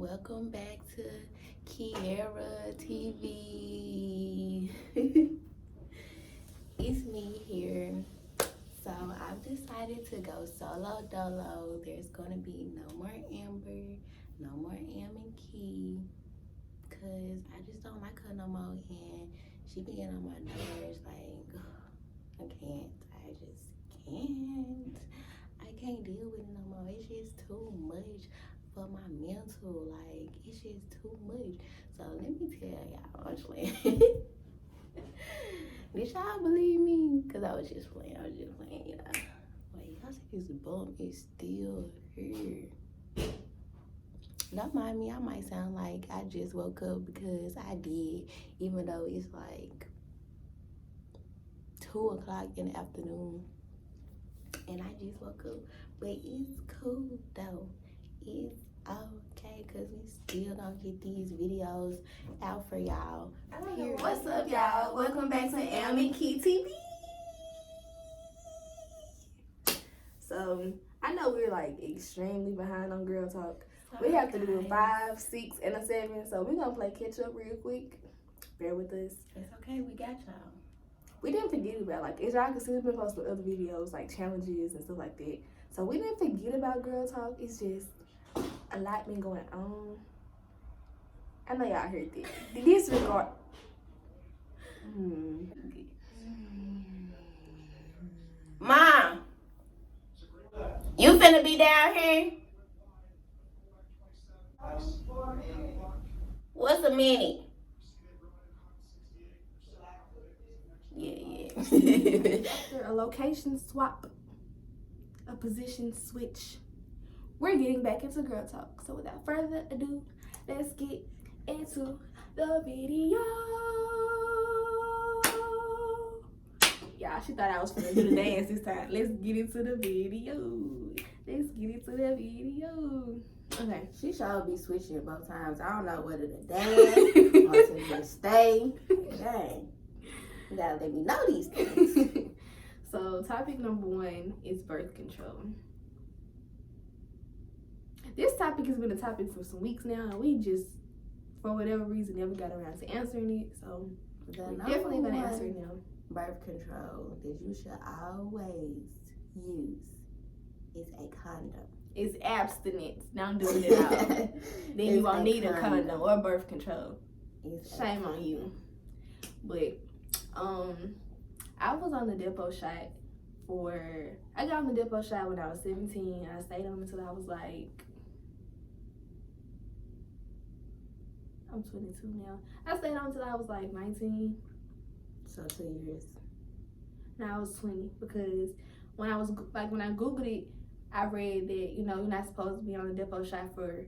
welcome back to Kierra TV. It's me here. So I've decided to go solo dolo. There's gonna be no more Amber, no more AmbandKee, cause I just don't like her no more, and she be getting on my nerves. Like I just can't. I can't deal with it no more. It's just too much for my mental. Like, it's just too much. So let me tell y'all, I'm just playing. Did y'all believe me? Cause I was just playing, you know. Wait, y'all see this bump is still here. Don't mind me, I might sound like I just woke up, because I did, even though it's like 2 o'clock in the afternoon. And I just woke up, but it's cool though. It's okay, cause we still gonna get these videos out for y'all. What's up, y'all? Welcome back to AmbandKee TV. So I know we're like extremely behind on Girl Talk. We have to do a 5, 6, and a 7. So we're gonna play catch up real quick. Bear with us. It's okay, we got y'all. We didn't forget about, like, as y'all can see, we've been posting other videos, like challenges and stuff like that. So we didn't forget about Girl Talk. It's just a lot been going on. I know y'all heard that. Disregard. Mom, you finna be down here? What's a minute? Yeah. After a location swap, a position switch, we're getting back into Girl Talk. So without further ado, let's get into the video. Y'all, she thought I was finna do the dance this time. Let's get into the video. Okay. She should be switching both times. I don't know whether to dance or to just stay. Dang. You gotta let me know these things. So topic number 1 is birth control. This topic has been a topic for some weeks now, and we just, for whatever reason, never got around to answering it. So we're definitely gonna answer it now. Birth control that you should always use is a condom. It's abstinence. Don't do it at all. Then you won't need a condom or birth control. Shame on you. But I was on the depot shot I got on the depot shot when I was 17. I stayed on until I was like, I'm 22 now. I stayed on until I was like 19. So 2 years. Now I was 20, because when I Googled it, I read that, you know, you're not supposed to be on the depot shot for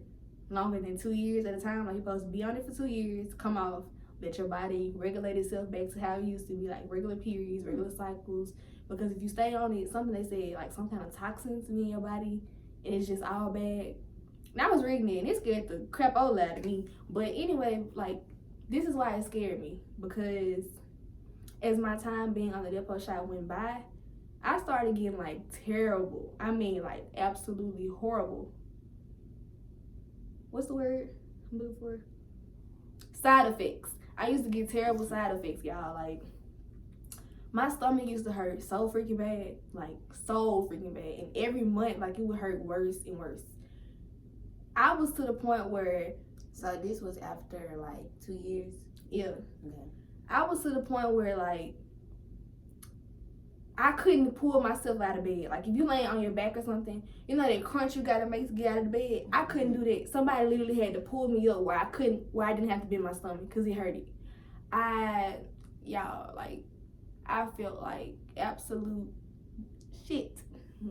longer than 2 years at a time. Like, you're supposed to be on it for 2 years, come off, let your body regulate itself back to how it used to be, like regular periods, regular cycles. Because if you stay on it, something they said, like some kind of toxins in your body, and it's just all bad. And I was reading it, and it scared the crap out of me. But anyway, like, this is why it scared me, because as my time being on the depot shot went by, I started getting like terrible. I mean, like absolutely horrible. What's the word I'm looking for? Side effects. I used to get terrible side effects, y'all. Like, my stomach used to hurt so freaking bad, like so freaking bad. And every month, like, it would hurt worse and worse. I was to the point where. So this was after like 2 years? Yeah. Okay. I was to the point where, like, I couldn't pull myself out of bed. Like, if you lay on your back or something, you know that crunch you gotta make to get out of the bed? I couldn't do that. Somebody literally had to pull me up where I didn't have to bend my stomach, because it hurt it. I felt like absolute shit,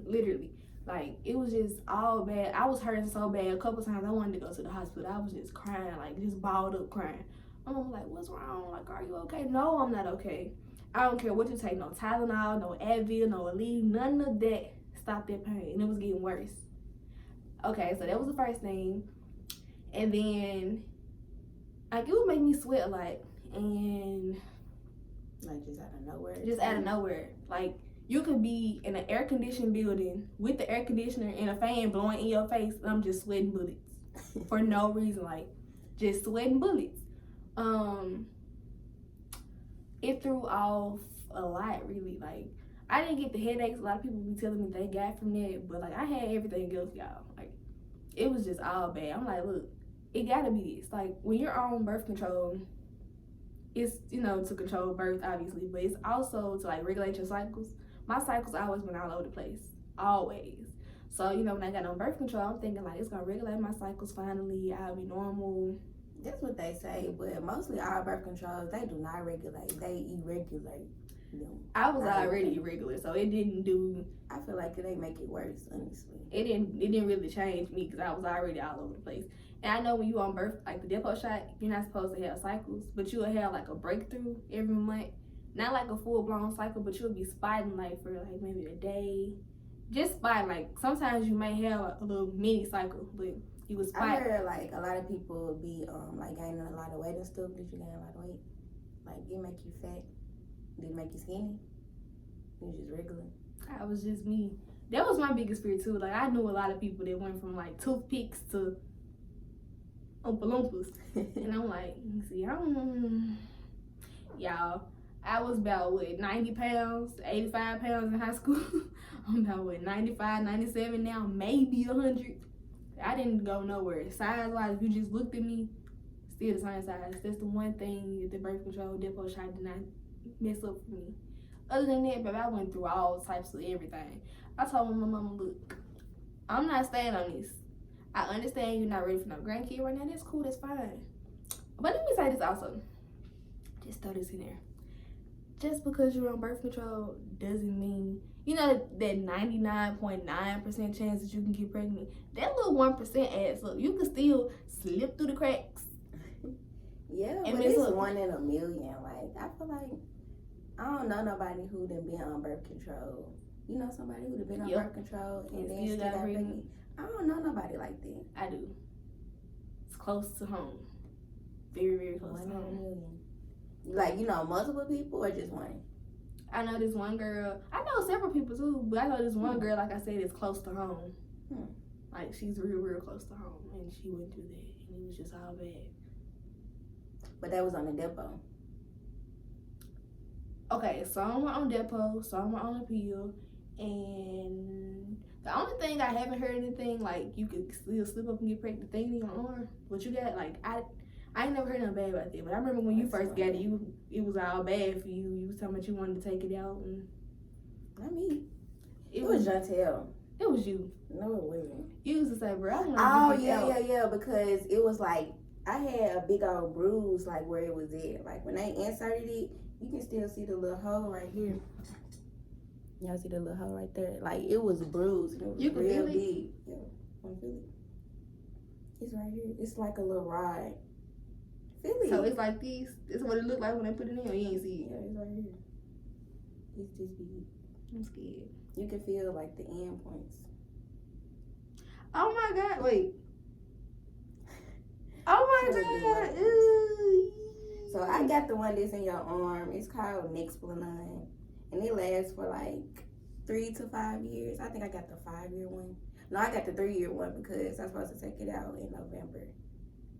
literally. Like, it was just all bad. I was hurting so bad. A couple times I wanted to go to the hospital. I was just crying, like, just balled up crying. I'm like, what's wrong? Like, are you okay? No, I'm not okay. I don't care what you take, no Tylenol, no Advil, no Aleve, none of that stopped that pain, and it was getting worse. Okay, so that was the first thing. And then, like, it would make me sweat a lot, and like, just out of nowhere. Just out of nowhere. Like, you could be in an air-conditioned building with the air conditioner and a fan blowing in your face, and I'm just sweating bullets. for no reason, like just sweating bullets. It threw off a lot, really. Like, I didn't get the headaches a lot of people be telling me they got from that, but like I had everything else, y'all. Like, it was just all bad. I'm like, look, it gotta be this. Like, when you're on birth control, it's, you know, to control birth, obviously, but it's also to like regulate your cycles. My cycles always been all over the place, always. So, you know, when I got on birth control, I'm thinking like it's gonna regulate my cycles finally. I'll be normal. That's what they say, but mostly all birth controls, they do not regulate. They irregulate them. I was already irregular, so it didn't do. I feel like they make it worse, honestly. It didn't really change me because I was already all over the place. And I know when you on birth, like the depot shot, you're not supposed to have cycles, but you'll have like a breakthrough every month. Not like a full blown cycle, but you'll be spotting like for like maybe a day. Just spotting, like sometimes you may have a little mini cycle, but you was spotting. I heard like a lot of people be like gaining a lot of weight and stuff. Did you gain a lot of weight? Like, did it make you fat? Did it make you skinny? You was just regular? I was just me. That was my biggest fear too. Like, I knew a lot of people that went from like toothpicks to Oompa Loompas. And I'm like, see, y'all, I was about, 90 pounds, 85 pounds in high school. I'm about, 95, 97 now, maybe 100. I didn't go nowhere. Size-wise, if you just looked at me, still the same size. That's the one thing that the birth control depot shot did not mess up for me. Other than that, baby, I went through all types of everything. I told my mama, look, I'm not staying on this. I understand you're not ready for no grandkid right now. That's cool, that's fine. But let me say this also. Just throw this in there. Just because you're on birth control doesn't mean, you know, that 99.9% chance that you can get pregnant. That little 1% adds up. You can still slip through the cracks. Yeah, and but it's 1 in a million. Like, I feel like, I don't know nobody who done been on birth control. You know somebody who done been on birth control and then still got pregnant? I don't know nobody like that. I do. It's close to home. Very, very close to home. 1 in a million. Like, you know, multiple people or just one? I know this one girl. I know several people too, but I know this one girl, like I said, is close to home. Like, she's real, real close to home. And she went through that. And it was just all bad. But that was on the depot. Okay, some were on depot, some were on appeal. And the only thing I haven't heard anything, like, you could still slip up and get pregnant, the thing in your arm. But you got, like, I ain't never heard nothing bad about that. But I remember when you first got it, it was all bad for you. You was talking about you wanted to take it out. And not me. It was Jantel. It was you. No, it wasn't. You used to say, bro, I want to get out. Yeah, because it was like, I had a big old bruise, like, where it was at. Like, when they inserted it, you can still see the little hole right here. Y'all see the little hole right there? Like, it was bruised. It was you can real feel big. Yeah, I can feel it. It's right here. It's like a little rod. Feel it. So it's like this. This is what it looked like when they put it in, or you ain't see it? Yeah, it's right here. It's just big. I'm scared. You can feel, like, the end points. Oh, my God. Wait. Oh, my God. Ooh. So I got the one that's in your arm. It's called Nexplanon. And it lasts for like 3 to 5 years. I think I got the 5-year one. No, I got the 3-year one because I'm supposed to take it out in November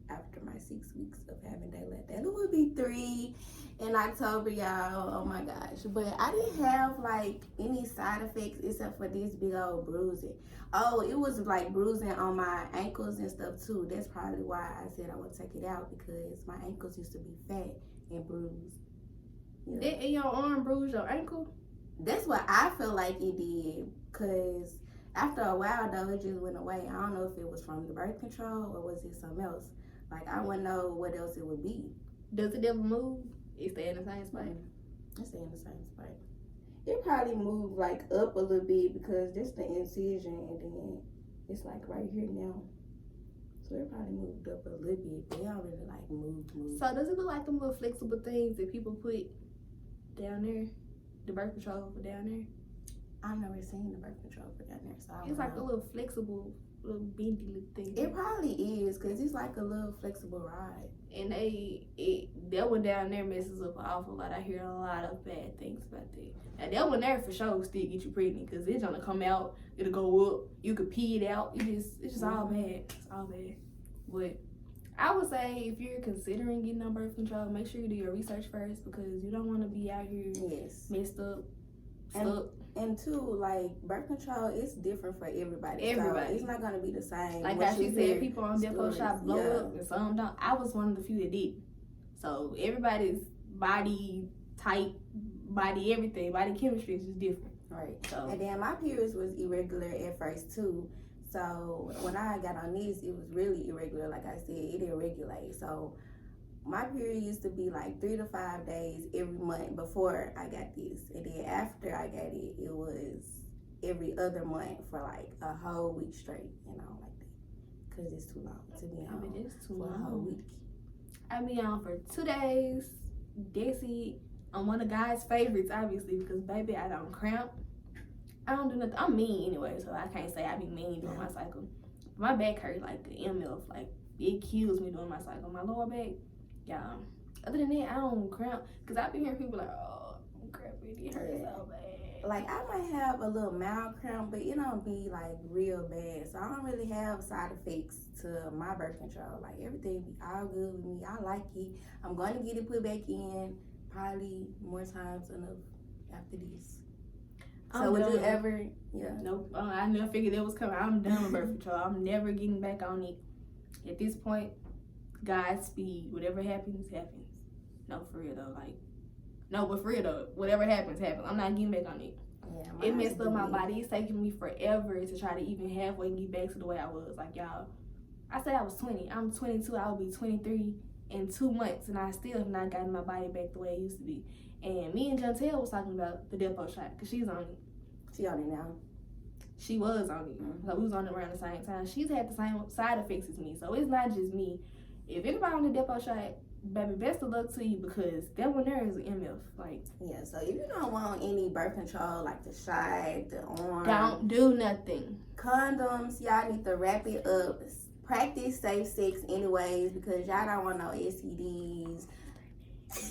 after my 6 weeks of having day left. And it would be 3 in October, y'all. Oh my gosh. But I didn't have like any side effects except for this big old bruising. Oh, it was like bruising on my ankles and stuff too. That's probably why I said I would take it out, because my ankles used to be fat and bruised. You know? Did your arm bruise your ankle? That's what I feel like it did, because after a while though, it just went away. I don't know if it was from the birth control or was it something else. Like, I wouldn't know what else it would be. Does it ever move? It stay in the same spot? It stay in the same spot. It probably moved like up a little bit because this the incision, and then it's like right here now. So it probably moved up a little bit, but it don't really like move. So does it look like them little flexible things that people put down there? The birth control for down there? I've never seen the birth control for down there, so I don't It's like know. a little flexible, little bendy little thing. It probably is, because it's like a little flexible ride. And that one down there messes up an awful lot. I hear a lot of bad things about that. Now that one there for sure will still get you pregnant, because it's gonna come out, it'll go up, you could pee it out. It's just all bad. It's all bad. But I would say if you're considering getting on birth control, make sure you do your research first because you don't want to be out here messed up, stuck. And two, like, birth control is different for everybody. So it's not going to be the same. Like how she said, people on depot shop blow up and some don't. I was one of the few that did. So everybody's body type, body everything, body chemistry is just different. Right. So. And then my periods was irregular at first too. So when I got on this, it was really irregular. Like I said, it didn't regulate. So my period used to be like 3 to 5 days every month before I got this. And then after I got it, it was every other month for like a whole week straight, you know, like that. Because it's too long to be on for a whole week. I be on for 2 days. That's it. I'm one of God's favorites, obviously, because baby, I don't cramp. I don't do nothing. I'm mean anyway, so I can't say I be mean during my cycle. My back hurt like the MF, like it kills me during my cycle. My lower back, yeah. Other than that, I don't cramp, because I be hearing people like, oh, I'm cramping, it hurts so bad. Like I might have a little mild cramp, but it don't be like real bad. So I don't really have side effects to my birth control. Like everything be all good with me. I like it. I'm going to get it put back in probably more times enough after this. So would you ever? Yeah. Nope. I never figured that was coming. I'm done with birth control. I'm never getting back on it. At this point, Godspeed. Whatever happens, happens. No, for real though. Like, no, but for real though. Whatever happens, happens. I'm not getting back on it. Yeah, it messed up my body. It's taking me forever to try to even halfway get back to the way I was. Like y'all, I said I was 20. I'm 22. I will be 23 in 2 months, and I still have not gotten my body back the way it used to be. And me and Jantel was talking about the depot shot because she's on it. She on it now. She was on it. So we was on it around the same time. She's had the same side effects as me. So it's not just me. If anybody on the depot shot, baby, best of luck to you because that one there is an MF. Like, yeah, so if you don't want any birth control, like the shot, the arm. Don't do nothing. Condoms, y'all need to wrap it up. Practice safe sex anyways because y'all don't want no STDs.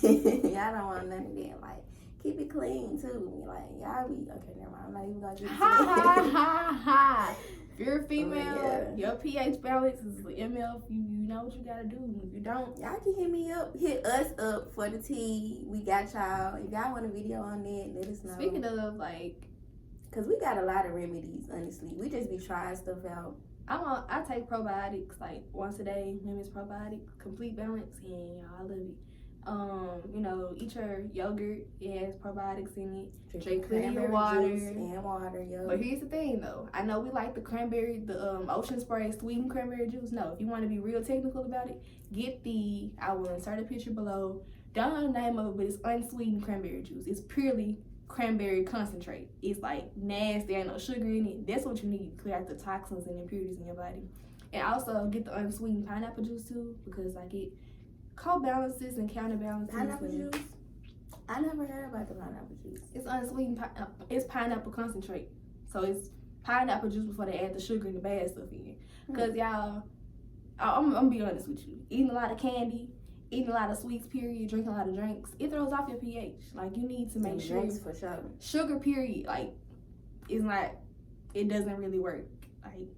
Y'all don't want none of that. Like, keep it clean too. Like, y'all be okay. Never mind. I'm not even gonna get into that. If you're a female, your pH balance is MF. You know what you gotta do. If you don't, y'all can hit me up. Hit us up for the tea. We got y'all. If y'all want a video on that, let us know. Speaking of like, cause we got a lot of remedies. Honestly, we just be trying stuff out. I take probiotics like once a day. Women's probiotic, complete balance, and y'all, I love it. You know, eat your yogurt. It has probiotics in it. Drink plenty of water. And water, yo. But here's the thing, though. I know we like the cranberry, the ocean spray sweetened cranberry juice. No, if you want to be real technical about it, get I will insert a picture below. Don't know the name of it, but it's unsweetened cranberry juice. It's purely cranberry concentrate. It's like nasty, ain't no sugar in it. That's what you need to clear out the toxins and impurities in your body. And also get the unsweetened pineapple juice too, because like it co-balances and counterbalances. Pineapple juice? I never heard about the pineapple juice. It's unsweetened. It's pineapple concentrate. So it's pineapple juice before they add the sugar and the bad stuff in. Because y'all, I'm gonna be honest with you. Eating a lot of candy, eating a lot of sweets, period, drinking a lot of drinks, it throws off your pH. Like you need to make sure. Drinks for sure. Sugar, period, like it's not. It doesn't really work. Like,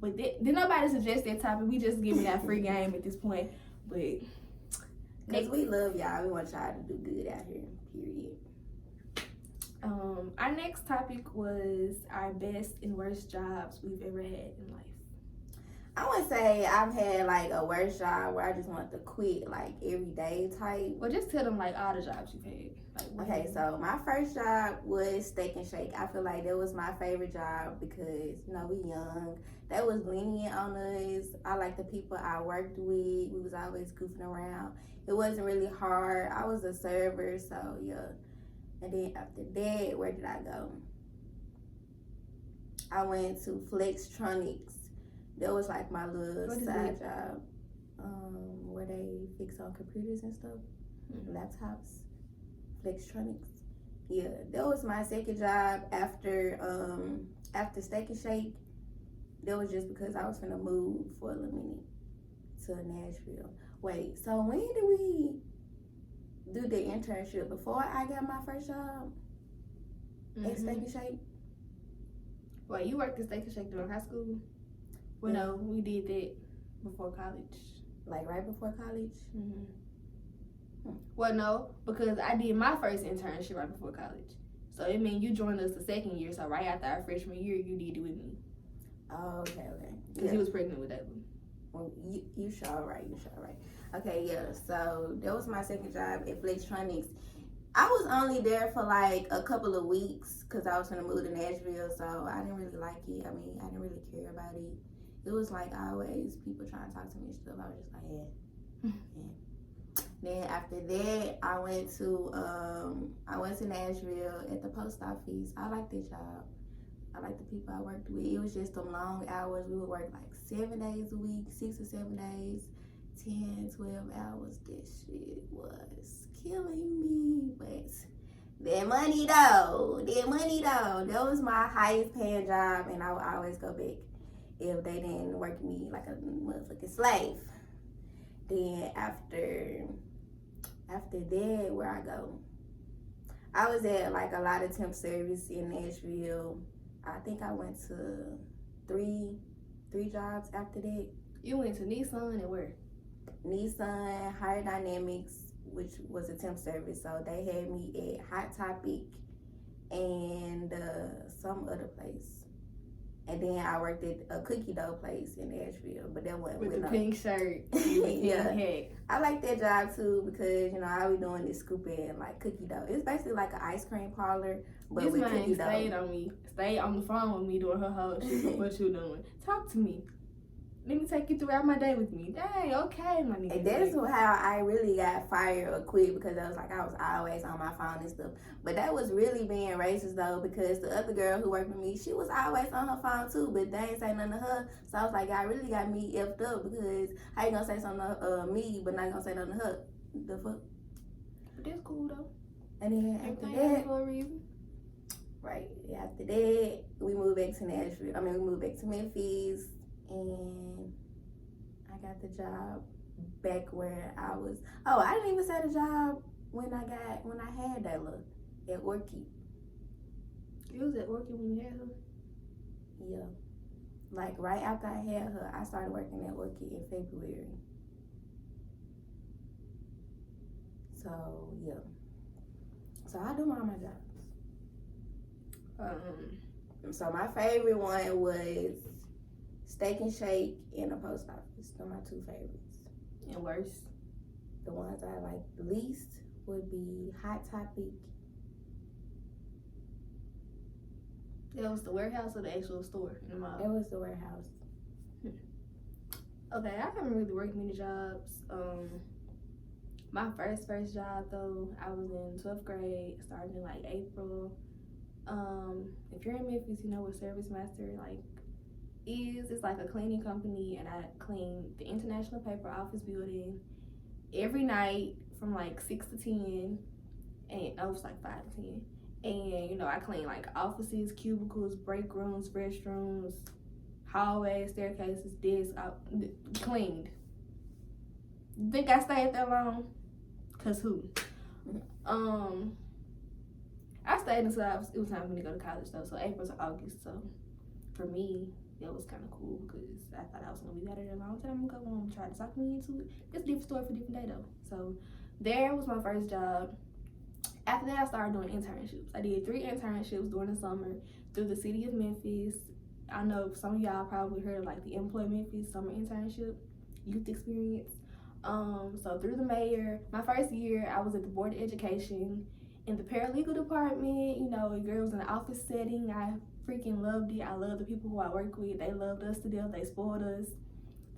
but did nobody suggest that topic? We just giving out free game at this point, but. Because we love y'all. We want y'all to do good out here, period. Our next topic was our best and worst jobs we've ever had in life. I would say I've had like a worst job where I just want to quit like every day type. Well, just tell them like all the jobs you've had. Like, okay, so my first job was Steak and Shake. I feel like that was my favorite job because, you know, we young. That was lenient on us. I like the people I worked with. We was always goofing around. It wasn't really hard. I was a server, so yeah. And then after that, where did I go? I went to Flextronics. That was like my little side job. Where they fix on computers and stuff, laptops. Flextronics. Yeah, that was my second job after Steak and Shake. That was just because I was finna move for a little minute to Nashville. Wait, so when did we do the internship? Before I got my first job at Steak and Shake? Wait, you worked at Steak and Shake during high school? Well, no, we did that. before college. Like right before college? Well, no, because I did my first internship right before college. So it means you joined us the second year. So right after our freshman year, you did it with me. Oh, okay. Because he was pregnant with that one. Well, you sure right. Okay, yeah. So that was my second job at Flextronics. I was only there for like a couple of weeks because I was gonna move to Nashville, so I didn't really like it. I mean, I didn't really care about it. It was like always people trying to talk to me and stuff. I was just like, yeah. Then after that, I went to Nashville at the post office. I liked the job. I liked the people I worked with. It was just some long hours. We would work like 7 days a week, 6 or 7 days, 10, 12 hours. This shit was killing me. But that money though, that was my highest paying job, and I would always go back if they didn't work me like a motherfucking slave. Then after that, where I go? I was at like a lot of temp service in Nashville. I think I went to three jobs after that. You went to Nissan and where? Nissan, Higher Dynamics, which was a temp service. So they had me at Hot Topic and some other place. And then I worked at a cookie dough place in Nashville, but that wasn't with the pink shirt. Yeah, I like that job too because I be doing this scooping like cookie dough. It's basically like an ice cream parlor, but this with man cookie dough. Stayed on the phone with me during her whole shit. What you doing? Talk to me. Let me take you throughout my day with me. Dang, okay, my nigga. And that's how I really got fired or quit because I was like, I was always on my phone and stuff. But that was really being racist though because the other girl who worked with me, she was always on her phone too, but they ain't say nothing to her. So I was like, y'all really got me effed up because how you gonna say something to me but not gonna say nothing to her? The fuck? But that's cool though. And then after that, for a reason. Right. After that, we moved back to Nashville. We moved back to Memphis. And I got the job back where I was. Oh, I didn't even say the job when I had that look at Orchid. You was at Orchid when you had her? Yeah. Like right after I had her, I started working at Orchid in February. So yeah. So I do all my jobs. So my favorite one was Steak and Shake and the post office. They're my two favorites. And worse? The ones I like the least would be Hot Topic. That was the warehouse or the actual store in the mall? It was the warehouse. Okay, I haven't really worked many jobs. My first job though, I was in 12th grade, starting in like April. If you're in Memphis, you know what Service Master is. It's like a cleaning company, and I clean the International Paper Office building every night from like 6 to 10, and no, it's like 5 to 10. And I clean like offices, cubicles, break rooms, restrooms, hallways, staircases, desks. Cleaned. Think I stayed there long? Cause who? I stayed until it was time for me to go to college though. So April to August. So for me, that was kind of cool because I thought I was gonna be better than a long time ago. I'm trying to talk me into it. It's a different story for a different day though. So there was my first job. After that, I started doing internships. I did 3 internships during the summer through the city of Memphis. I know some of y'all probably heard of like the Employ Memphis summer internship, youth experience. So through the mayor, my first year, I was at the Board of Education in the paralegal department. Girls in the office setting. I freaking loved it. I love the people who I work with. They loved us to death. They spoiled us.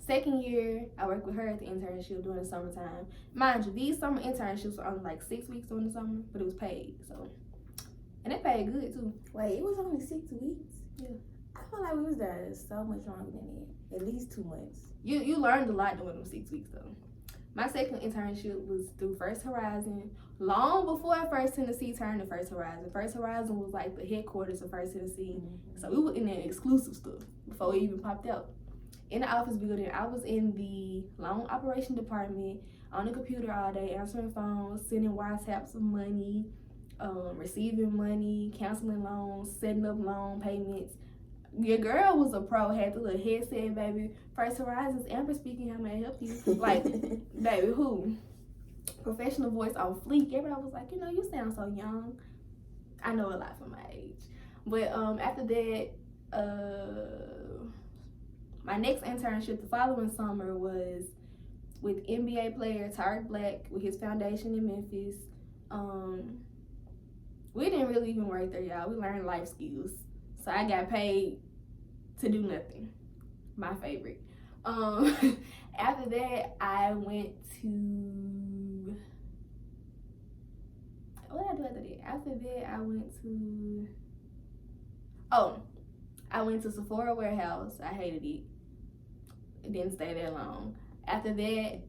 Second year, I worked with her at the internship during the summertime. Mind you, these summer internships were only like 6 weeks during the summer, but it was paid. And they paid good too. Wait, it was only 6 weeks? Yeah. I feel like we was there so much longer than that. At least 2 months. You learned a lot during them 6 weeks though. My second internship was through First Horizon. Long before First Tennessee turned to First Horizon. First Horizon was like the headquarters of First Tennessee. Mm-hmm. So we were in that exclusive stuff before we even popped out. In the office building, I was in the loan operation department, on the computer all day, answering phones, sending wiretaps of money, receiving money, canceling loans, setting up loan payments. Your girl was a pro, had the little headset, baby. First Horizons, Amber speaking, how may I help you? Like, baby, who? Professional voice on fleek. Everybody was like, you sound so young. I know a lot from my age. But after that, my next internship the following summer was with NBA player Tyreek Black with his foundation in Memphis. We didn't really even work there, y'all. We learned life skills. So I got paid to do nothing. My favorite. After that, I went to... What did I do after that? After that, I went to Sephora warehouse. I hated it. It didn't stay there long. After that,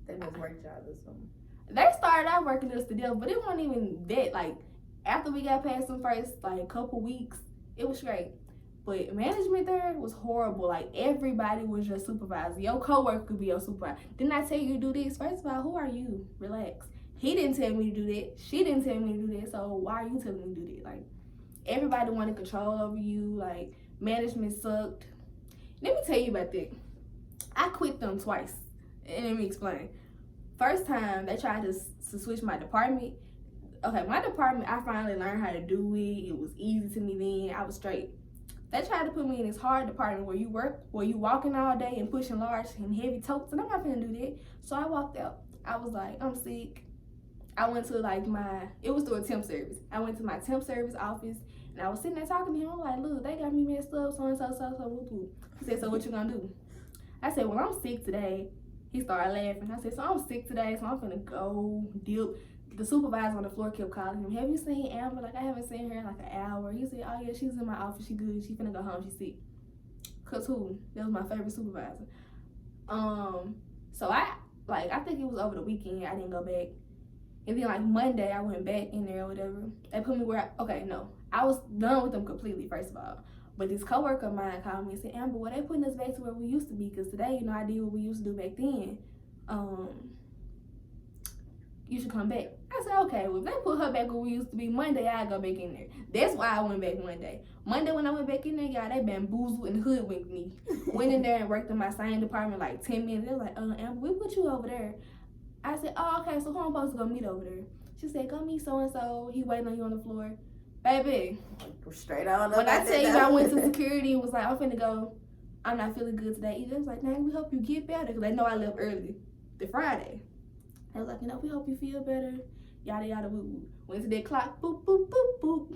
They must work jobs or something. they started out working us to death, but it wasn't even that. Like, after we got past them first, like, couple weeks, it was straight. But management there was horrible. Like, everybody was your supervisor. Your coworker could be your supervisor. Didn't I tell you to do this? First of all, who are you? Relax. He didn't tell me to do that. She didn't tell me to do that. So why are you telling me to do that? Like, everybody wanted control over you. Like, management sucked. Let me tell you about that. I quit them twice. And let me explain. First time, they tried to switch my department. Okay, my department, I finally learned how to do it. It was easy to me then. I was straight. They tried to put me in this hard department where you walking all day and pushing large and heavy totes, and I'm not gonna do that. So I walked out. I was like, I'm sick. I went to it was through a temp service. I went to my temp service office, and I was sitting there talking to him. I'm like, look, they got me messed up, so. He said, so what you gonna do? I said, well, I'm sick today. He started laughing. I said, so I'm sick today, so I'm finna go dip. The supervisor on the floor kept calling him, have you seen Amber? Like, I haven't seen her in like an hour. He said, oh yeah, she's in my office, she good, she finna go home, she sick. Cause who? That was my favorite supervisor. So I think it was over the weekend, I didn't go back. And then like Monday, I went back in there or whatever. They put me I was done with them completely, first of all. But this coworker of mine called me and said, Amber, well, they putting us back to where we used to be, because today, I did what we used to do back then. You should come back. I said, okay, well, if they put her back where we used to be, Monday, I'll go back in there. That's why I went back Monday. Monday, when I went back in there, y'all, they bamboozled and hoodwinked me. Went in there and worked in my same department like 10 minutes. They were like, Amber, we put you over there. I said, oh, okay, so who I'm supposed to go meet over there? She said, go meet so-and-so. He waiting on you on the floor. Baby. Straight on up. When I tell you I went to security and was like, I'm finna go, I'm not feeling good today either. They was like, nah, we hope you get better. Because they know I left early the Friday. I was like, we hope you feel better. Yada, yada, woo, woo. Went to that clock, boop, boop, boop, boop.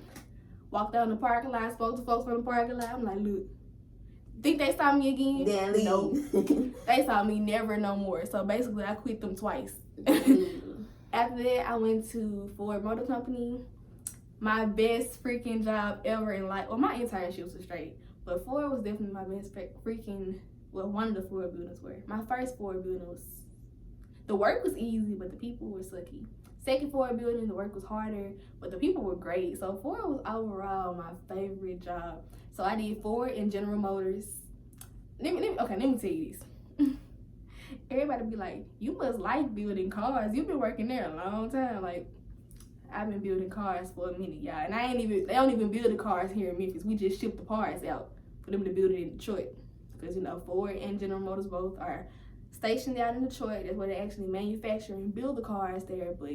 Walked down the parking lot, spoke to folks from the parking lot. I'm like, look, think they saw me again? Then leave. Nope. They saw me never no more. So basically, I quit them twice. After that, I went to Ford Motor Company. My best freaking job ever in life. Well, my internships were straight. But Ford was definitely my best one of the Ford buildings were. My first Ford building the work was easy, but the people were sucky. Second Ford building, the work was harder, but the people were great. So Ford was overall my favorite job. So I did Ford and General Motors. Let me tell you this. Everybody be like, you must like building cars. You've been working there a long time. Like, I've been building cars for a minute, y'all. And they don't even build the cars here in Memphis. We just ship the parts out for them to build it in Detroit. Because, Ford and General Motors both are stationed out in Detroit. That's where they actually manufacture and build the cars there. But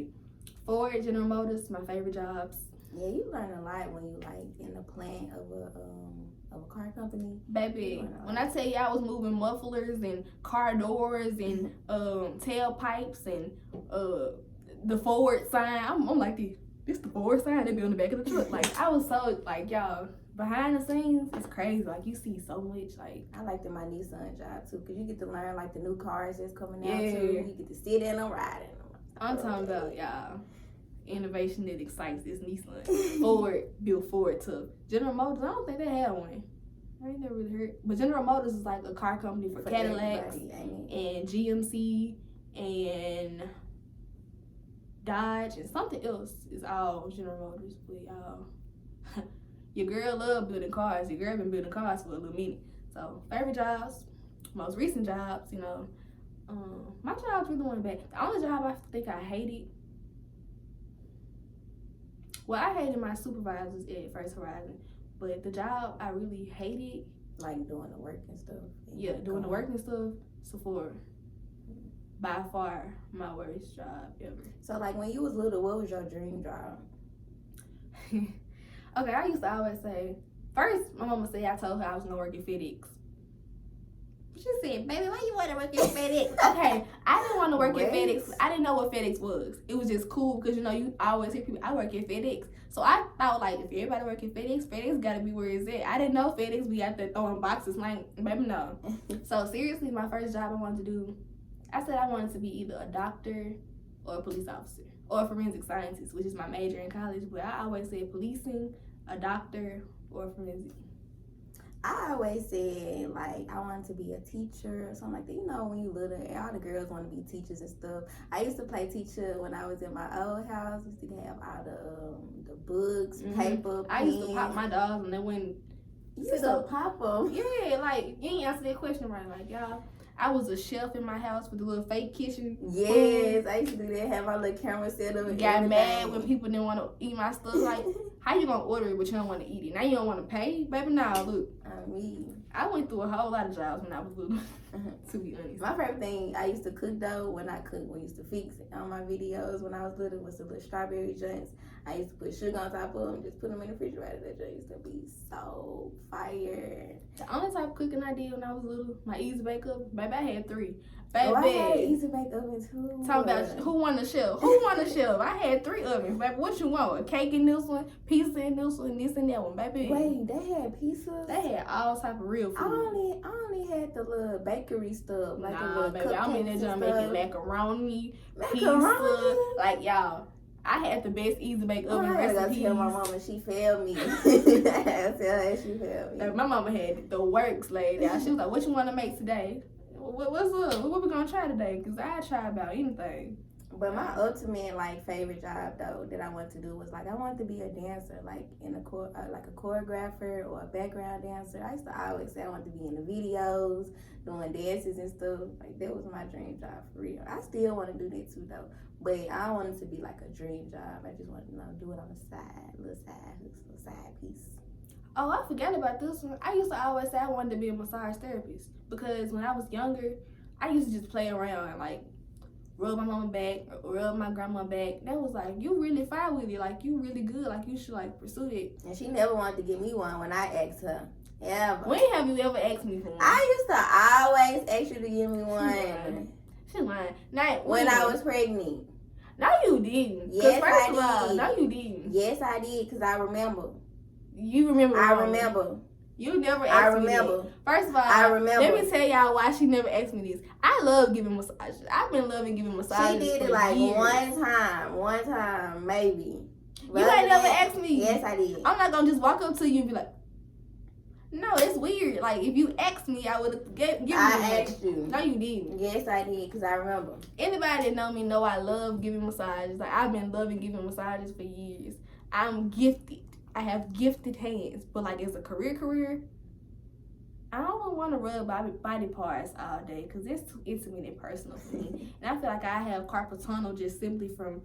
Ford, General Motors, my favorite jobs. Yeah, you learn a lot when you in the plant of a car company. Baby, when I tell you I was moving mufflers and car doors and tailpipes and the Ford sign, I'm like this the Ford sign they be on the back of the truck. Like, I was so y'all, behind the scenes, it's crazy. Like, you see so much. Like, I liked my Nissan job too, because you get to learn the new cars that's coming out too. You get to sit in them, ride in them. I'm talking about y'all innovation that excites this Nissan. Ford built Ford too. General Motors, I don't think they had one. I ain't never really heard. But General Motors is like a car company for Cadillacs and GMC and Dodge and something else is all General Motors. But y'all, your girl love building cars. Your girl been building cars for a little minute. So favorite jobs, most recent jobs, my jobs really went back. The only job I think I hated, well, I hated my supervisors at First Horizon, But the job I really hated. Like doing the work and stuff. Yeah, doing the work and stuff. Sephora. By far my worst job ever. So like when you was little, what was your dream job? Okay, I used to always say, first my mama said I told her I was gonna work at FedEx. She said, baby, why you want to work at FedEx? Okay, I didn't want to work at FedEx. I didn't know what FedEx was. It was just cool because, you know, you always hear people, I work at FedEx. So I thought, like, if everybody work at FedEx, FedEx got to be where it's at. I didn't know FedEx be out there throwing boxes. Like, baby, no. So, seriously, my first job I wanted to do, I said I wanted to be either a doctor or a police officer or a forensic scientist, which is my major in college. But I always said policing, a doctor, or a forensic. I always said, like, I wanted to be a teacher or something like that. You know, when you little, all the girls want to be teachers and stuff. I used to play teacher when I was in my old house. I used to have all the books, paper, pens. I used to pop my dogs and then when... You used to pop them? Yeah, like, you ain't answer that question right. Like, y'all, I was a chef in my house with the little fake kitchen. Yes, I used to do that. Have my little camera set up and got mad when people didn't want to eat my stuff. Like, how you gonna order it but you don't want to eat it? Now you don't want to pay? Baby, nah, look. I went through a whole lot of jobs when I was little, to be honest. My favorite thing I used to cook though, when I used to fix on my videos when I was little, was the little strawberry joints. I used to put sugar on top of them, just put them in the refrigerator. That joint used to be so fire. The only type of cooking I did when I was little, my easy bake oven, baby, I had 3. Baby, I had an easy bake oven too. Talking about who won the shelf? Who won the shelf? I had 3 ovens, baby. What you want? A cake in this one, pizza in this one, this and that one, baby. Wait, they had pizzas? They had all type of real food. I only had the little bakery stuff, like the little baby, I'm in there just making macaroni, pizza, like y'all. I had the best easy bake oven recipes. I gotta tell my mama she failed me. I gotta tell her she failed me. Like, my mama had the works laid out. She was like, "What you want to make today? What's up? What we gonna try today? Cause I try about anything." But my ultimate favorite job though that I wanted to do was I wanted to be a dancer, like in a choreographer or a background dancer. I used to always say I wanted to be in the videos, doing dances and stuff. Like that was my dream job for real. I still want to do that too though, but I don't want it to be like a dream job. I just want to do it on the side, little side piece. Oh, I forgot about this one. I used to always say I wanted to be a massage therapist because when I was younger, I used to just play around and like rub my mama back, rub my grandma back. That was like, you really fine with it. Like, you really good. Like, you should like pursue it. And she never wanted to give me one when I asked her. Ever. When have you ever asked me for one? I used to always ask you to give me one. She lying. Now, when I was pregnant. No, you didn't. Yes, I did. No, you didn't. Yes, I did, because I remember. You remember? I remember. You never asked me that. First of all, I remember. Let me tell y'all why she never asked me this. I love giving massages. I've been loving giving massages. She did it like years. one time, maybe. You ain't never asked me. Yes, I did. I'm not gonna just walk up to you and be like, no, it's weird. Like, if you asked me, I would have given you. I asked you. No, you didn't. Yes, I did, because I remember. Anybody that know me know I love giving massages. Like, I've been loving giving massages for years. I'm gifted. I have gifted hands. But, like, as a career, I don't want to rub body parts all day because it's too intimate and personal for me. And I feel like I have carpal tunnel just simply from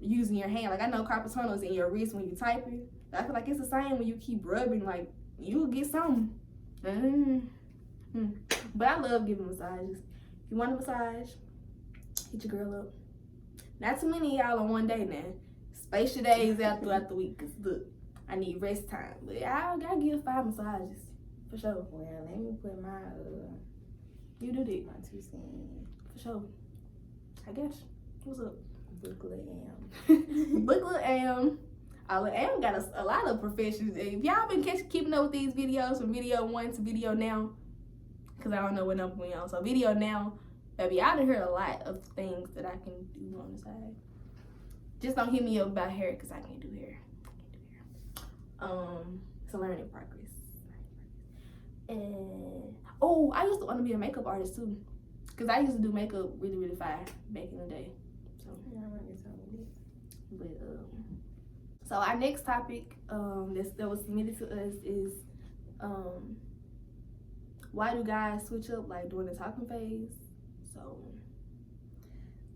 using your hand. Like, I know carpal tunnel is in your wrist when you typing. But I feel like it's the same when you keep rubbing. Like, you'll get something. But I love giving massages. If you want a massage, hit your girl up. Not too many of y'all on one day now. Space your days out throughout the week. Because, look, I need rest time. But I gotta give 5 massages. For sure. Well, let me put my, you do that. My 2 cents. For sure. I guess. What's up? Booklet Am. Booklet Am. Am got a lot of professions. If y'all been keeping up with these videos from video 1 to video now, because I don't know what number we on. So video now, baby, I done heard a lot of things that I can do on the side. Just don't hit me up about hair because I can't do hair. It's a learning progress. And I used to want to be a makeup artist too, because I used to do makeup really fine back in the day. So yeah, I remember telling you. But so our next topic that was submitted to us is why do guys switch up like during the talking phase? So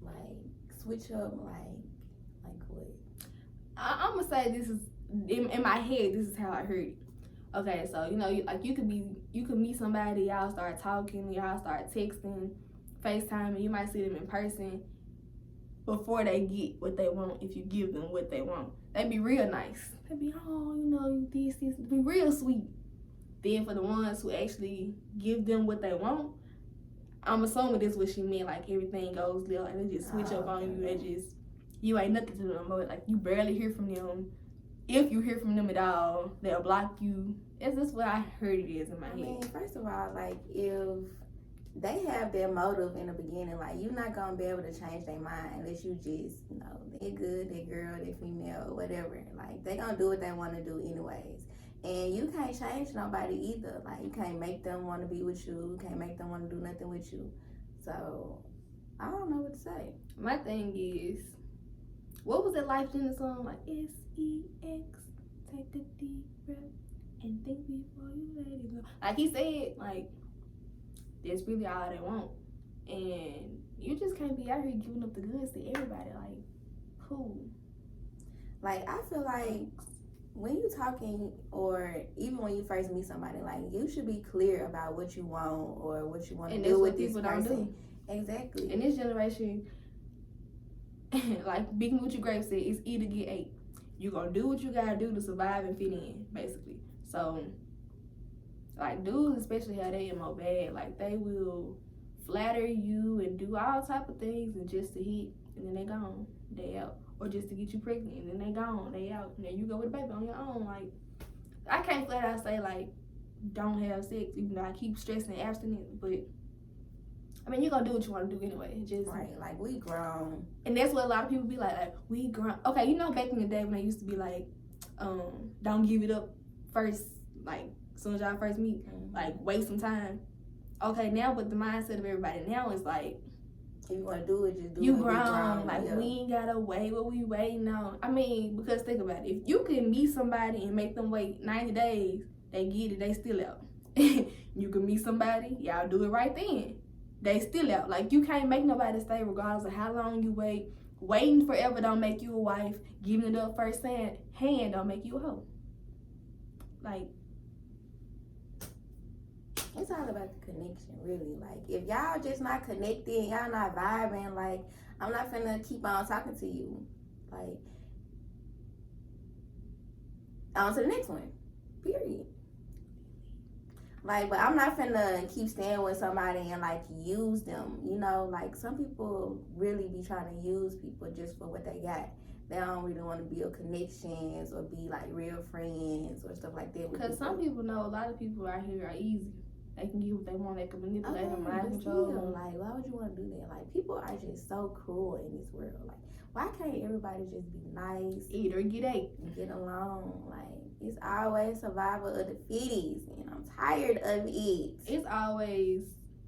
like switch up like what? I'm gonna say this is in my head. This is how I heard it. Okay, so you could meet somebody, y'all start talking, y'all start texting, FaceTime, and you might see them in person before they get what they want. If you give them what they want, they be real nice. They be, oh, this, be real sweet. Then for the ones who actually give them what they want, I'm assuming this is what she meant. Like everything goes left, and they just switch up on you. They just, you ain't nothing to them. Like you barely hear from them. If you hear from them at all, they'll block you. Is this what I heard it is in my head? I mean, first of all, like if they have their motive in the beginning, like you're not gonna be able to change their mind unless you just, they're good, they're girl, they're female, whatever. Like they gonna do what they want to do anyways. And you can't change nobody either. Like you can't make them want to be with you. You can't make them want to do nothing with you. So I don't know what to say. My thing is, what was that Life in the song? Like SEX, take the deep breath and think before you let it go. Like he said, like that's really all they want, and you just can't be out here giving up the goods to everybody. Like, cool. Like I feel like when you talking, or even when you first meet somebody, like you should be clear about what you want or what you want to do with this person. Exactly. In this generation, like Big Moochie Grape said, it's either get 8. You gonna do what you gotta do to survive and fit in, basically. So, like dudes, especially how they MO bad, like they will flatter you and do all type of things and just to hit, and then they gone, they out. Or just to get you pregnant, and then they gone, they out, and then you go with a baby on your own. Like, I can't flat out say like don't have sex, even though I keep stressing abstinence, but I mean, you're gonna do what you want to do anyway. Just right, like we grown, and that's what a lot of people be like we grown. Okay, back in the day when they used to be like, don't give it up first, like as soon as y'all first meet, like waste some time. Okay, now but the mindset of everybody now is like, if you want to do it, just do it. You grown, like we ain't gotta wait what we waiting on. I mean, because think about it, if you can meet somebody and make them wait 90 days, they get it, they still out. You can meet somebody, y'all do it right then, they still out. Like you can't make nobody stay regardless of how long you wait. Waiting forever don't make you a wife. Giving it up first hand don't make you a hoe. Like, it's all about the connection, really. Like, if y'all just not connected, y'all not vibing, like, I'm not finna keep on talking to you. Like, on to the next one. Period. Like, but I'm not finna keep staying with somebody and, like, use them. Like, some people really be trying to use people just for what they got. They don't really want to build connections or be, like, real friends or stuff like that. Because some people know a lot of people out here are easy. They can get what they want. They can manipulate them, mind control. Like, why would you want to do that? Like, people are just so cruel in this world. Like, why can't everybody just be nice? Eat or get ate. And get along. Like, it's always survival of the fittest, and I'm tired of it. It's always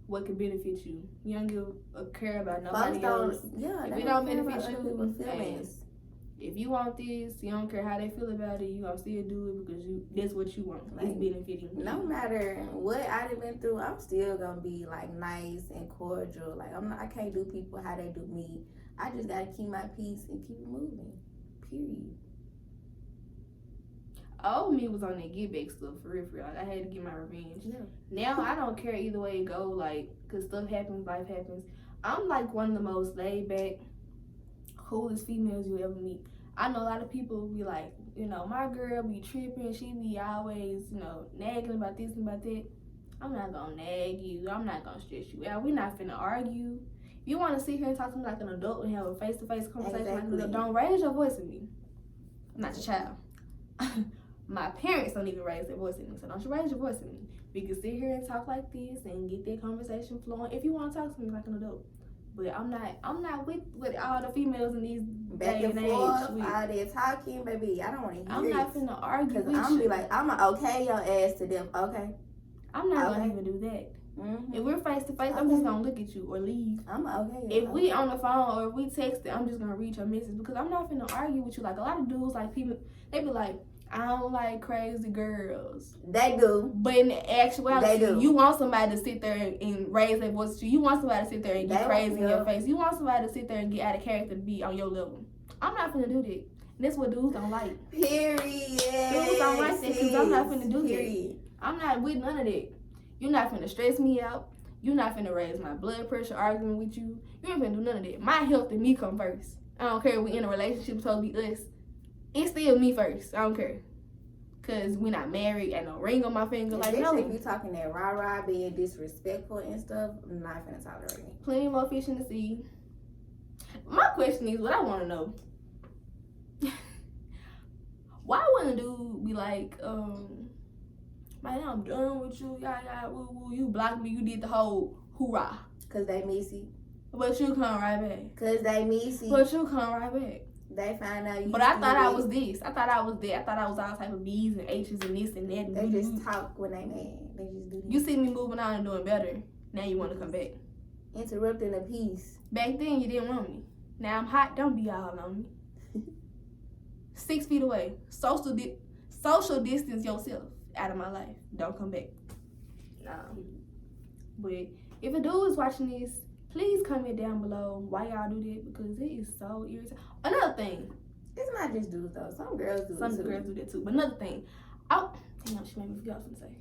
what can benefit you. You don't give a care about nobody else. Yeah, if it don't benefit you, if you want this, you don't care how they feel about it, you gonna still do it because that's what you want. Like, it's benefiting you. No matter what I've been through, I'm still gonna be like nice and cordial. Like I can't do people how they do me. I just gotta keep my peace and keep it moving. Period. Old me was on that get back stuff for real. Like I had to get my revenge. Yeah. Now I don't care either way it go. Like, cause stuff happens, life happens. I'm like one of the most laid back, coolest females you ever meet. I know a lot of people be like, my girl be tripping, she be always, nagging about this and about that. I'm not gonna nag you, I'm not gonna stress you out. We're not finna argue. If you wanna sit here and talk to me like an adult and have a face-to-face conversation like an adult, don't raise your voice at me. I'm not your child. My parents don't even raise their voice at me, so don't you raise your voice at me. We can sit here and talk like this and get that conversation flowing if you wanna talk to me like an adult. But I'm not with all the females in these back and forth, all that talking, baby. I don't want to hear I'm not finna argue with I'm be like, I'm gonna okay your ass to them. Okay. I'm not gonna even do that. Mm-hmm. If we're face to face, I'm just gonna look at you or leave. I'm okay. If we on the phone or if we texting, I'm just gonna read your message because I'm not finna argue with you. Like a lot of dudes, like people, they be like, I don't like crazy girls. They do. But in actuality, you want somebody to sit there and raise their voice to you. You want somebody to sit there and get crazy in your face. You want somebody to sit there and get out of character to be on your level. I'm not finna do that. That's what dudes don't like. Period. Dudes don't like that because I'm not finna do Period. that. I'm not with none of that. You're not finna stress me out. You're not finna raise my blood pressure arguing with you. You ain't finna do none of that. My health and me come first. I don't care if we in a relationship, it's supposed to be us. It's still me first. I don't care. Because we not married and no ring on my finger. Like, no. If you talking that rah-rah, being disrespectful and stuff, I'm not finna tolerate it. Plenty more fish in the sea. My question is, what I want to know. Why wouldn't a dude be like, man, I'm done with you. Woo, woo. You blocked me. You did the whole hoorah. Because they messy. But you come right back. Because they messy. But you come right back. They find out you. But I thought I was this. I thought I was that. I thought I was all type of B's and H's and this and that. And they just talk when they mad. They just do this. You see me moving on and doing better. Now you want to come back. Interrupting the peace. Back then you didn't want me. Now I'm hot. Don't be all on me. 6 feet away. Social distance yourself out of my life. Don't come back. No. But if a dude is watching this, please comment down below why y'all do that, because it is so irritating. Another thing. It's not just dudes though. Some girls do it too. Some girls do that too. But another thing. Oh, damn, she made me forget what I was gonna say.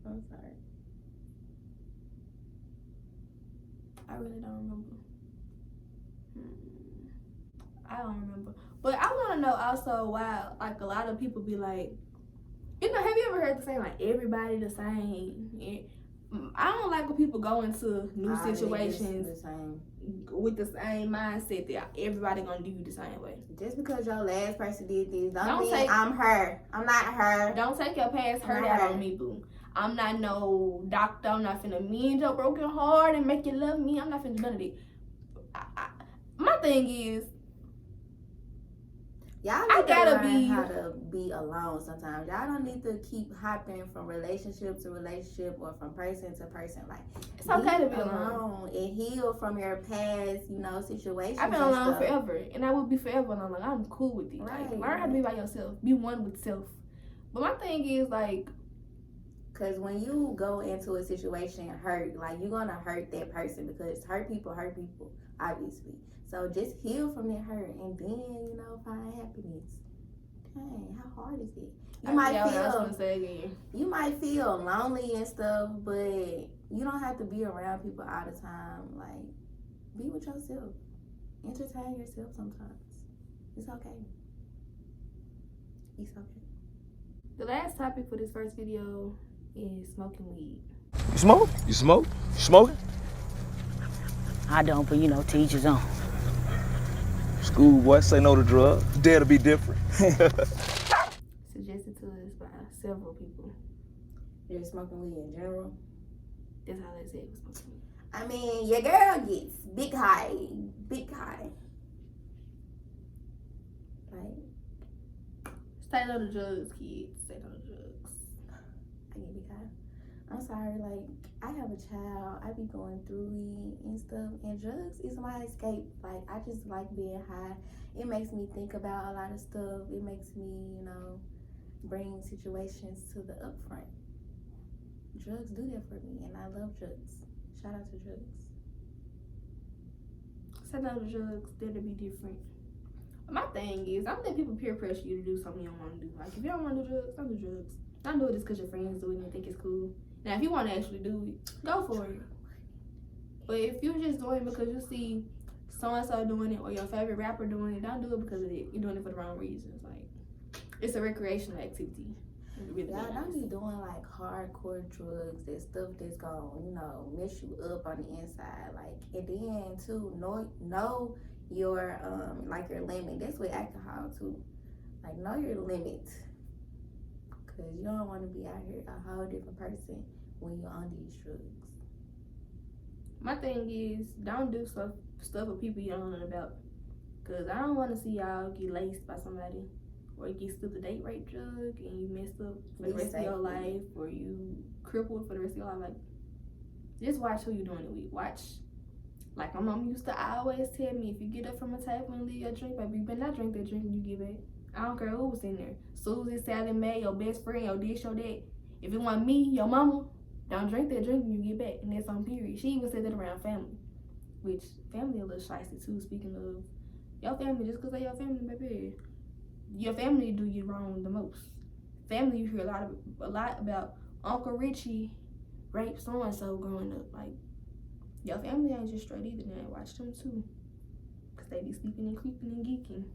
I'm sorry. I really don't remember. I don't remember. But I want to know also why, like, a lot of people be like, you know, have you ever heard the saying, like, everybody the same? I don't like when people go into new situations with the same mindset that everybody gonna do you the same way. Just because your last person did this, don't mean I'm her. I'm not her. Don't take your past hurt out on me, boo. I'm not no doctor. I'm not finna mend your broken heart and make you love me. I'm not finna do none of that. My thing is, y'all need to learn how to be alone sometimes. Y'all don't need to keep hopping from relationship to relationship or from person to person. Like, it's okay to be alone and heal from your past, you know, situations. I've been alone forever, and I will be forever alone. Like, I'm cool with it. Right, like, learn how to be by yourself. Be one with self. But my thing is, like, because when you go into a situation hurt, like, you're gonna hurt that person, because hurt people, obviously. So just heal from that hurt and then, you know, find happiness. Dang, how hard is it? You might feel lonely and stuff, but you don't have to be around people all the time. Like, be with yourself. Entertain yourself sometimes. It's okay. It's okay. The last topic for this first video is smoking weed. You smoke? You smoke? You smoking? I don't, but you know, to each his own. Schoolboy, say no to drugs. Dare to be different. Suggested to us by several people. You're smoking weed in general? That's how they said it was smoking weed. I mean, your girl gets big high. Right? Stay no to drugs, kids. Stay no to drugs. I get big high. I'm sorry, like, I have a child. I be going through it and stuff, and drugs is my escape. Like, I just like being high. It makes me think about a lot of stuff. It makes me, you know, bring situations to the upfront. Drugs do that for me, and I love drugs. Shout out to drugs. Stay no to drugs. Dare to be different. My thing is, I don't think people peer pressure you to do something you don't want to do. Like, if you don't want to do drugs, don't do drugs. Don't do it just because your friends do it and you think it's cool. Now, if you want to actually do it, go for it. But if you're just doing it because you see so-and-so doing it or your favorite rapper doing it, don't do it because of it. You're doing it for the wrong reasons. Like, it's a recreational activity. Really, y'all don't be doing, like, hardcore drugs, that stuff that's gonna, you know, mess you up on the inside. Like, and then, too, know your, like, your limit. That's with alcohol, too. Like, know your limit. Because you don't want to be out here a whole different person when you're on these drugs. My thing is, don't do stuff with people you don't know about. Because I don't want to see y'all get laced by somebody or get stuck a date rape drug and you messed up for the rest of your life, or you crippled for the rest of your life. Like, just watch who you're doing it with. Watch. Like, my mom used to always tell me, if you get up from a table and leave your drink, baby, you better not drink that drink and you get back. I don't care who was in there. Susie, Sally, Mae, your best friend, your this, your that. If it wasn't me, your mama, don't drink that drink when you get back. And that's on period. She even said that around family. Which, family a little shicey too, speaking of Your family, just because they're your family, baby. Your family do you wrong the most. Family, you hear a lot about Uncle Richie raped so-and-so growing up. Like, your family ain't just straight either. Now watch them too, because they be sleeping and creeping and geeking.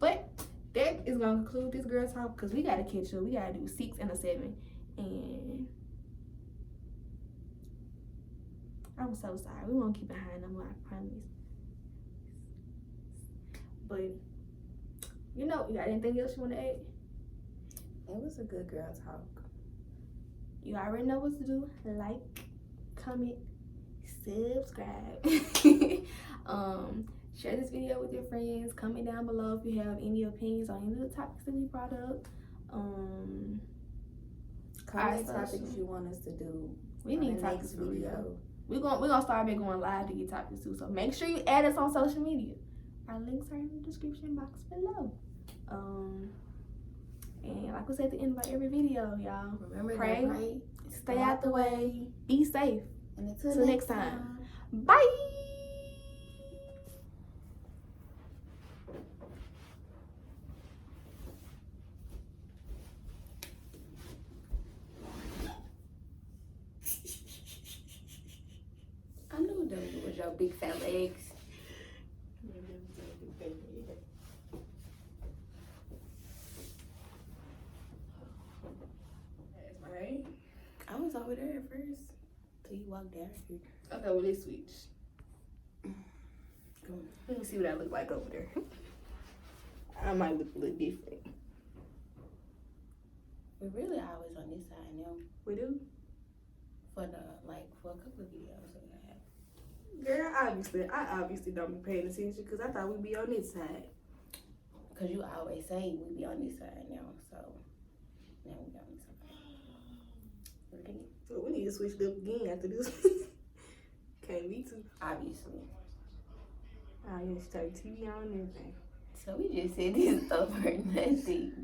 But that is going to conclude this girl talk, because we got to catch up. We got to do 6 and a 7. And I'm so sorry. We won't keep behind no more, I promise. But, you know, you got anything else you want to add? It was a good girl talk. You already know what to do. Like, comment, subscribe. Share this video with your friends. Comment down below if you have any opinions on any of the topics that we brought up. Comment topics you want us to do. We need the topics next for video. real. We're gonna start back going live to get topics too. So make sure you add us on social media. Our links are in the description box below. And like we said at the end of every video, y'all, Remember pray, to pray, stay out the way, be safe. and until Till next time. Bye. I knew that was your big fat legs. Right. I was over there at first till you walked down here. Okay, well, let's switch. Come on. Let me see what I look like over there. I might look a little different. We're really always on this side now. We do? For a couple of videos that I have. Girl, I obviously don't be paying attention because I thought we'd be on this side. Because you always say we be on this side now, so now we on this side. Okay. So we need to switch it up again after this. Can't be too. Obviously. Oh, yeah, she turned TV on and everything. So we just said this over nothing.